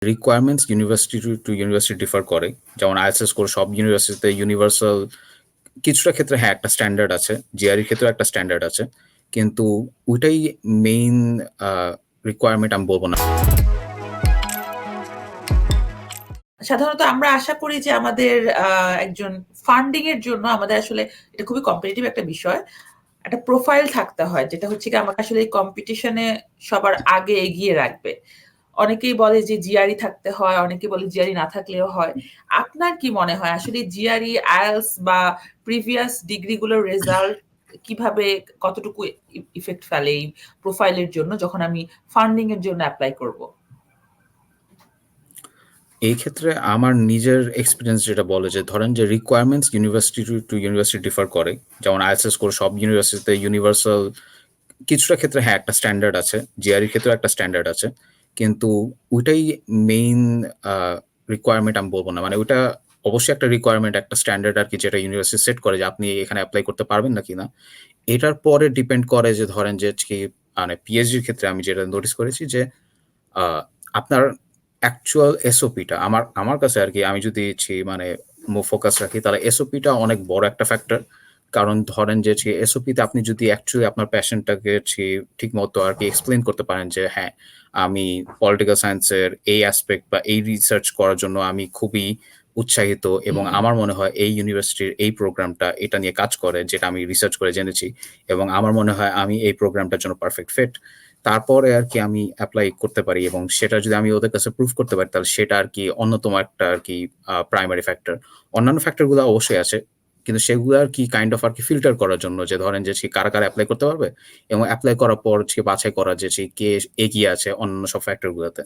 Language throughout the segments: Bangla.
Requirements university two university differ করে। যেমন IELTS স্কোর সব ইউনিভার্সিটিতে ইউনিভার্সাল কিছুটা ক্ষেত্রে হ্যাঁ, একটা স্ট্যান্ডার্ড আছে। জিআরইর ক্ষেত্রেও একটা স্ট্যান্ডার্ড আছে। কিন্তু ওইটাই মেইন আ রিকোয়ারমেন্ট আমি বলব না। সাধারণত আমরা আশা করি যে আমাদের একজন ফান্ডিং এর জন্য আমাদের আসলে এটা খুবই কম্পিটিটিভ একটা বিষয়। একটা প্রোফাইল থাকতে হয় যেটা হচ্ছে গিয়ে আমাকে আসলে এই কম্পিটিশনে সবার আগে এগিয়ে রাখবে। অনেকেই বলে যে জিআরই থাকতে হয়, অনেকেই বলে জিআরই না থাকলেও হয়। আপনার কি মনে হয় আসলে জিআরই, আইএলটিএস বা প্রিভিয়াস ডিগ্রি গুলোর রেজাল্ট কিভাবে কতটুকু ইফেক্ট ফেলে এই প্রোফাইলের জন্য যখন আমি ফান্ডিং এর জন্য এপ্লাই করব? এই ক্ষেত্রে আমার নিজের এক্সপেরিয়েন্স যেটা বলে যে ধরেন যে requirements university two university differ করে। যেমন IELTS স্কোর সব ইউনিভার্সিটিতে ইউনিভার্সাল কিছুটা ক্ষেত্রে হ্যাঁ, একটা স্ট্যান্ডার্ড আছে। জিআরইর ক্ষেত্রেও একটা স্ট্যান্ডার্ড আছে। কিন্তু ওইটাই মেইন আ রিকোয়ারমেন্ট আমি বলব না। মানে ওইটা অবশ্যই একটা রিকোয়ারমেন্ট, একটা স্ট্যান্ডার্ড আরকি যেটা ইউনিভার্সিটি সেট করে যে আপনি এখানে এপ্লাই করতে পারবেন নাকি না। এটার পরে ডিপেন্ড করে যে ধরেন যে কি মানে পিএইচডির ক্ষেত্রে আমি যেটা নোটিস করেছি যে আ আপনার অ্যাকচুয়াল এসওপিটা আমার আমার কাছে আরকি আমি যদি মানে ফোকাস রাখি তাহলে এসওপিটা অনেক বড় একটা ফ্যাক্টর। কারণ ধরেন যে এসওপিতে আপনি যদি অ্যাকচুয়ালি আপনার প্যাশনটাকে ঠিকমতো আরকি এক্সপ্লেইন করতে পারেন যে হ্যাঁ, আমি পলিটিক্যাল সায়েন্সের এই অ্যাসপেক্ট বা এই রিসার্চ করার জন্য আমি খুবই উৎসাহিত এবং আমার মনে হয় এই ইউনিভার্সিটির এই প্রোগ্রামটা এটা নিয়ে কাজ করে যেটা আমি রিসার্চ করে জেনেছি এবং আমার মনে হয় আমি এই প্রোগ্রামটার জন্য পারফেক্ট ফিট। তারপরে আরকি আমি এপ্লাই করতে পারি এবং সেটা যদি আমি ওদের কাছে প্রুফ করতে পারি তাহলে সেটা আরকি অন্যতম একটা আরকি প্রাইমারি ফ্যাক্টর। অন্যান্য ফ্যাক্টর গুলা অবশ্যই আছে। কিন্তু সেগুলো আরকি কাইন্ড অফ আরকি ফিল্টার করার জন্য যে ধরেন যে কারা এপ্লাই করতে পারবে এবং এপ্লাই করার পর বাছাই করা যে কে এগিয়ে আছে অন্যান্য সব ফ্যাক্টর গুলাতে।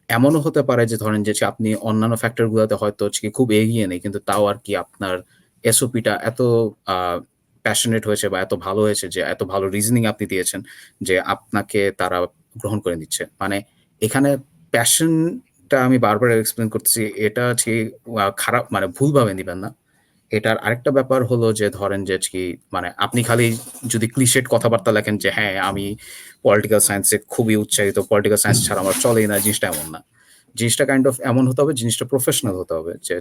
এমনও হতে পারে যে ধরেন যে আপনি অন্যান্য ফ্যাক্টর গুলাতে হয়তো খুব এগিয়ে নেই কিন্তু তাও আরকি আপনার এসওপিটা এত আ প্যাশনেট হয়েছে বা এত ভালো হয়েছে যে এত ভালো রিজনিং আপনি দিয়েছেন যে আপনাকে তারা গ্রহণ করে নিচ্ছে। মানে এখানে প্যাশনটা আমি বারবার এক্সপ্লেইন করতেছি এটা খারাপ মানে ভুলভাবে নিবেন না। এটার আরেকটা ব্যাপার হলো যে ধরেন যে মানে আপনি খালি যদি ক্লিশেড কথাবার্তা লেখেন যে হ্যাঁ, আমি পলিটিক্যাল সায়েন্সে খুবই উৎসাহিত। পলিটিক্যাল সায়েন্স ছাড়া আমার চলেই না জিনিসটা এমন না। জিনিসটা কাইন্ড অফ এমন হতে হবে, জিনিসটা প্রফেশনাল হতে হবে যে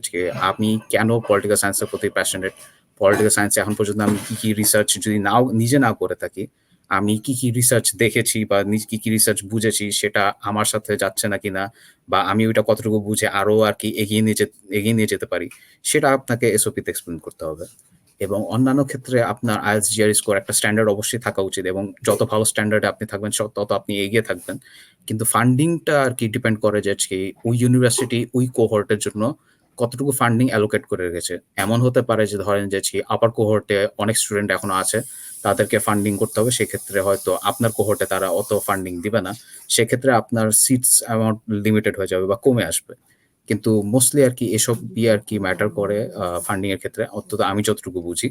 আমি কেন পলিটিক্যাল সায়েন্সের প্রতি প্যাশনেট? পলিটিক্যাল সায়েন্সে এখন পর্যন্ত আমি কি রিসার্চ যদি নিজে না করে থাকি, আমি কি রিসার্চ দেখেছি বা কি রিসার্চ বুঝেছি সেটা আমার সাথে যাচ্ছে নাকি না বা আমি ওইটা কতটুকু বুঝে আরো আরকি এগিয়ে নিয়ে যেতে পারি, সেটা আপনাকে এসওপিতে এক্সপ্লেইন করতে হবে। এবং অন্যান্য ক্ষেত্রে আপনার IELTS জিআরই স্কোর একটা স্ট্যান্ডার্ড অবশ্যই থাকা উচিত এবং যত ভালো স্ট্যান্ডার্ডে আপনি থাকবেন তত আপনি এগিয়ে থাকবেন। কিন্তু ফান্ডিংটা আরকি ডিপেন্ড করে যে ওই ইউনিভার্সিটি ওই কোহর্ট এর জন্য কতটুকু ফান্ডিং অ্যালোকেট করে রেখেছে। এমন হতে পারে যে ধরেন যে আপার কোহর্ট এ অনেক স্টুডেন্ট এখনো আছে। তাদেরকে ফান্ডিং করতে হবে। সেক্ষেত্রে হয়তো আপনার কোহর্ট এ তারা অত ফান্ডিং দিবে না। সেক্ষেত্রে আপনার সিটস অ্যামাউন্ট লিমিটেড হয়ে যাবে বা কমে আসবে। কিন্তু মোস্টলি আরকি এসব আরকি ম্যাটার করে ফান্ডিং এর ক্ষেত্রে অন্তত আমি যতটুকু বুঝি।